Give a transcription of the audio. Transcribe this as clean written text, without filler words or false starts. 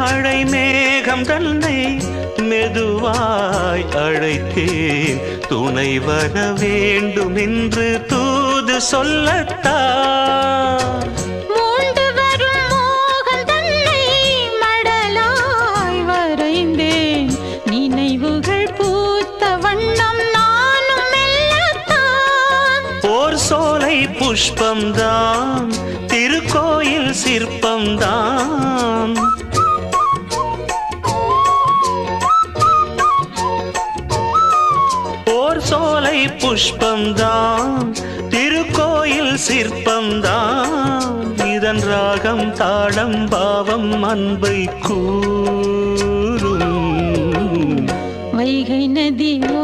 மழை மேகம் தன்னை மெதுவாய் அழைத்தேன் துணை வர வேண்டும் என்று தூது சொல்லத்தான் மூண்டு வரும் மோகம் தன்னை மடலாய் வரைந்தேன் நினைவுகள் பூத்த வண்ணம் நானும் மெல்லத்தான் ஓர் சோலை புஷ்பம்தான் திருக்கோயில் சிற்பம்தான் ஓர் சோலை புஷ்பம்தான் திருக்கோயில் சிற்பம்தான் இதன் ராகம் தாளம் பாவம் அன்பை கூறும் வைகை நதி ஓ